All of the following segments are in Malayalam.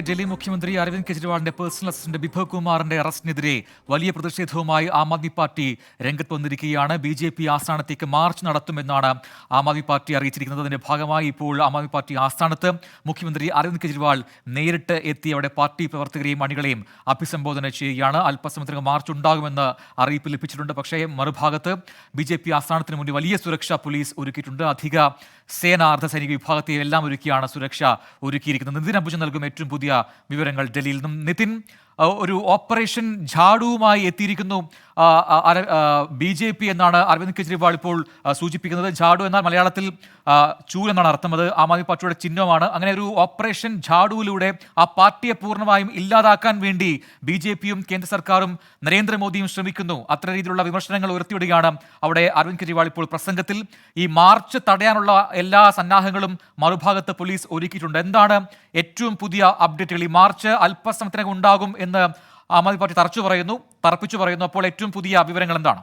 ഡൽഹി മുഖ്യമന്ത്രി അരവിന്ദ് കെജ്രിവാളിന്റെ പേഴ്സണൽ അസിസ്റ്റന്റ് ബിഭവ് കുമാറിന്റെ അറസ്റ്റിനെതിരെ വലിയ പ്രതിഷേധവുമായി ആം ആദ്മി പാർട്ടി രംഗത്ത് വന്നിരിക്കുകയാണ്. BJP. ആസ്ഥാനത്തേക്ക് March നടത്തുമെന്നാണ് Aam Aadmi party അറിയിച്ചിരിക്കുന്നത്. അതിന്റെ ഭാഗമായി ഇപ്പോൾ ആം ആദ്മി പാർട്ടി ആസ്ഥാനത്ത് മുഖ്യമന്ത്രി അരവിന്ദ് കെജ്രിവാൾ നേരിട്ട് എത്തി അവിടെ പാർട്ടി പ്രവർത്തകരെയും അണികളെയും അഭിസംബോധന ചെയ്യുകയാണ്. അല്പസമയത്തിനകം മാർച്ച് ഉണ്ടാകുമെന്ന് അറിയിപ്പ് ലഭിച്ചിട്ടുണ്ട്. പക്ഷേ മറുഭാഗത്ത് ബി.ജെ.പി. ആസ്ഥാനത്തിന് മുന്നിൽ വലിയ സുരക്ഷ പോലീസ് ഒരുക്കിയിട്ടുണ്ട്. അധിക സേന, അർദ്ധസൈനിക വിഭാഗത്തെ എല്ലാം ഒരുക്കിയാണ് സുരക്ഷ ഒരുക്കിയിരിക്കുന്നത്. നിതിൻ അംബുജൻ നൽകും ഏറ്റവും പുതിയ വിവരങ്ങൾ ഡൽഹിയിൽ നിന്നും. നിതിൻ, ഒരു ഓപ്പറേഷൻ ഝാഡുവുമായി എത്തിയിരിക്കുന്നു ബി.ജെ.പി. എന്നാണ് അരവിന്ദ് കെജ്രിവാൾ ഇപ്പോൾ സൂചിപ്പിക്കുന്നത്. ഝാഡു എന്നാൽ മലയാളത്തിൽ ചൂൽ എന്നാണ് അർത്ഥം. അത് ആം ആദ്മി പാർട്ടിയുടെ ചിഹ്നമാണ്. അങ്ങനെ ഒരു ഓപ്പറേഷൻ ഝാഡുവിലൂടെ ആ പാർട്ടിയെ പൂർണ്ണമായും ഇല്ലാതാക്കാൻ വേണ്ടി ബി.ജെ.പിയും കേന്ദ്ര സർക്കാരും നരേന്ദ്രമോദിയും ശ്രമിക്കുന്നു. അത്തരം രീതിയിലുള്ള വിമർശനങ്ങൾ ഉയർത്തിവിടുകയാണ് അവിടെ അരവിന്ദ് കെജ്രിവാൾ ഇപ്പോൾ പ്രസംഗത്തിൽ. ഈ മാർച്ച് തടയാനുള്ള എല്ലാ സന്നാഹങ്ങളും മറുഭാഗത്ത് പോലീസ് ഒരുക്കിയിട്ടുണ്ട്. എന്താണ് ഏറ്റവും പുതിയ അപ്ഡേറ്റുകൾ? ഈ മാർച്ച് അല്പസമയത്തിനകം ഉണ്ടാകും എന്ന് ആം ആദ്മി പാർട്ടി തറപ്പിച്ചു പറയുന്നു. അപ്പോൾ ഏറ്റവും പുതിയ വിവരങ്ങൾ എന്താണ്?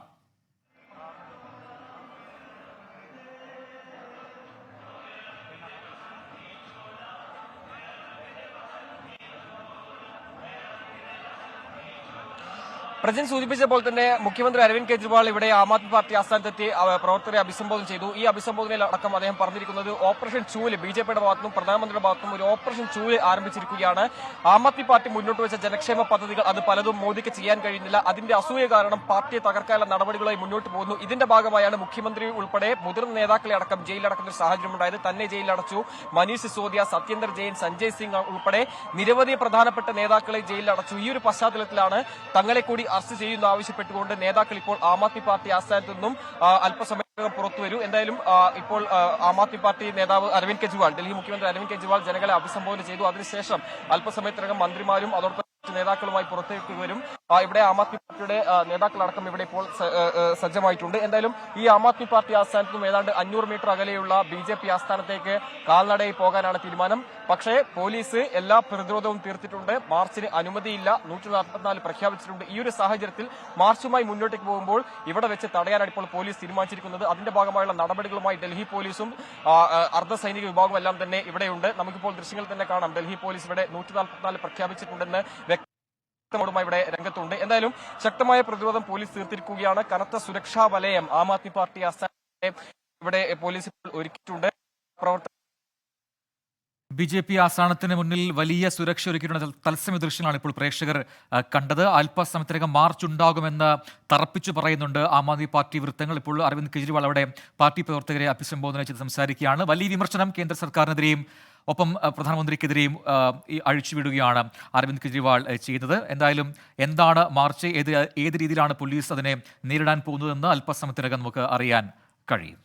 പ്രജിൻ സൂചിപ്പിച്ച പോലെ തന്നെ മുഖ്യമന്ത്രി അരവിന്ദ് കെജ്രിവാൾ ഇവിടെ ആം ആദ്മി പാർട്ടി ആസ്ഥാനത്തെത്തി പ്രവർത്തകരെ അഭിസംബോധന ചെയ്തു. ഈ അഭിസംബോധനയിൽ അടക്കം അദ്ദേഹം പറഞ്ഞിരിക്കുന്നത് ഓപ്പറേഷൻ ചൂല് ബി.ജെ.പിയുടെ ഭാഗത്തും പ്രധാനമന്ത്രിയുടെ ഭാഗത്തും ഒരു ഓപ്പറേഷൻ ചൂല് ആരംഭിച്ചിരിക്കുകയാണ്. ആം ആദ്മി പാർട്ടി മുന്നോട്ട് വെച്ച ജനക്ഷേമ പദ്ധതികൾ അത് പലതും മോദിക്ക് ചെയ്യാൻ കഴിയുന്നില്ല. അതിന്റെ അസൂയ കാരണം പാർട്ടിയെ തകർക്കാനുള്ള നടപടികളുമായി മുന്നോട്ട് പോകുന്നു. ഇതിന്റെ ഭാഗമായാണ് മുഖ്യമന്ത്രി ഉൾപ്പെടെ മുതിർന്ന നേതാക്കളെ അടക്കം ജയിലിലടക്കുന്ന ഒരു സാഹചര്യമുണ്ടായത്. തന്നെ ജയിലിലടച്ചു. മനീഷ് സിസോദിയ, സത്യേന്ദർ ജെയിൻ, സഞ്ജയ് സിംഗ് ഉൾപ്പെടെ നിരവധി പ്രധാനപ്പെട്ട നേതാക്കളെ ജയിലിലടച്ചു. ഈ ഒരു പശ്ചാത്തലത്തിലാണ് തങ്ങളെ കൂടി അറസ്റ്റ് ചെയ്യുന്ന ആവശ്യപ്പെട്ടുകൊണ്ട് നേതാക്കൾ ഇപ്പോൾ ആം ആദ്മി പാർട്ടി ആസ്ഥാനത്തു നിന്നും അല്പസമയം പുറത്തുവരും. എന്തായാലും ഇപ്പോൾ ആം ആദ്മി പാർട്ടി നേതാവ് അരവിന്ദ് കെജ്രിവാൾ, ഡൽഹി മുഖ്യമന്ത്രി അരവിന്ദ് കെജ്രിവാൾ ജനങ്ങളെ അഭിസംബോധന ചെയ്തു. അതിനുശേഷം അല്പസമയത്തിനകം മന്ത്രിമാരും അതോടൊപ്പം നേതാക്കളുമായി പുറത്തേക്ക് വരും. ഇവിടെ ആം ആദ്മി പാർട്ടിയുടെ നേതാക്കളടക്കം ഇവിടെ ഇപ്പോൾ സജ്ജമായിട്ടുണ്ട്. എന്തായാലും ഈ ആം ആദ്മി പാർട്ടി ആസ്ഥാനത്തും ഏതാണ്ട് 500 മീറ്റർ അകലെയുള്ള ബി.ജെ.പി. ആസ്ഥാനത്തേക്ക് കാൽനടയിൽ പോകാനാണ് തീരുമാനം. പക്ഷേ പോലീസ് എല്ലാ പ്രതിരോധവും തീർത്തിട്ടുണ്ട്. മാർച്ചിന് അനുമതിയില്ല. 144 പ്രഖ്യാപിച്ചിട്ടുണ്ട്. ഈ ഒരു സാഹചര്യത്തിൽ മാർച്ചുമായി മുന്നോട്ടേക്ക് പോകുമ്പോൾ ഇവിടെ വെച്ച് തടയാനാണ് ഇപ്പോൾ പോലീസ് തീരുമാനിച്ചിരിക്കുന്നത്. അതിന്റെ ഭാഗമായുള്ള നടപടികളുമായി ഡൽഹി പോലീസും അർദ്ധസൈനിക വിഭാഗവും എല്ലാം തന്നെ ഇവിടെയുണ്ട്. നമുക്കിപ്പോൾ ദൃശ്യങ്ങൾ തന്നെ കാണാം. ഡൽഹി പോലീസ് ഇവിടെ 144 പ്രഖ്യാപിച്ചിട്ടുണ്ടെന്ന് ഇവിടെ രംഗത്തുണ്ട്. എന്തായാലും ശക്തമായ പ്രതിരോധം പോലീസ് തീർത്തിരിക്കുകയാണ്. കനത്ത സുരക്ഷാ വലയം ആം ആദ്മി പാർട്ടി ആസ്ഥാനത്തെ ഇവിടെ പോലീസ് ഒരുക്കിയിട്ടുണ്ട്. ബി.ജെ.പി. ആസ്ഥാനത്തിന് മുന്നിൽ വലിയ സുരക്ഷ ഒരുക്കിയിട്ടുള്ള തത്സമയ ദൃശ്യങ്ങളാണ് ഇപ്പോൾ പ്രേക്ഷകർ കണ്ടത്. അല്പസമയത്തിനകം മാർച്ച് ഉണ്ടാകുമെന്ന് തറപ്പിച്ചു പറയുന്നുണ്ട് ആം ആദ്മി പാർട്ടി വൃത്തങ്ങൾ. ഇപ്പോൾ അരവിന്ദ് കെജ്രിവാൾ അവിടെ പാർട്ടി പ്രവർത്തകരെ അഭിസംബോധന ചെയ്ത് സംസാരിക്കുകയാണ്. വലിയ വിമർശനം കേന്ദ്ര സർക്കാരിനെതിരെയും ഒപ്പം പ്രധാനമന്ത്രിക്കെതിരെയും അഴിച്ചുവിടുകയാണ് അരവിന്ദ് കെജ്രിവാൾ ചെയ്തത്. എന്തായാലും എന്താണ് മാർച്ച്, ഏത് രീതിയിലാണ് പോലീസ് അതിനെ നേരിടാൻ പോകുന്നതെന്ന് അല്പസമയത്തിനകം നമുക്ക് അറിയാൻ കഴിയും.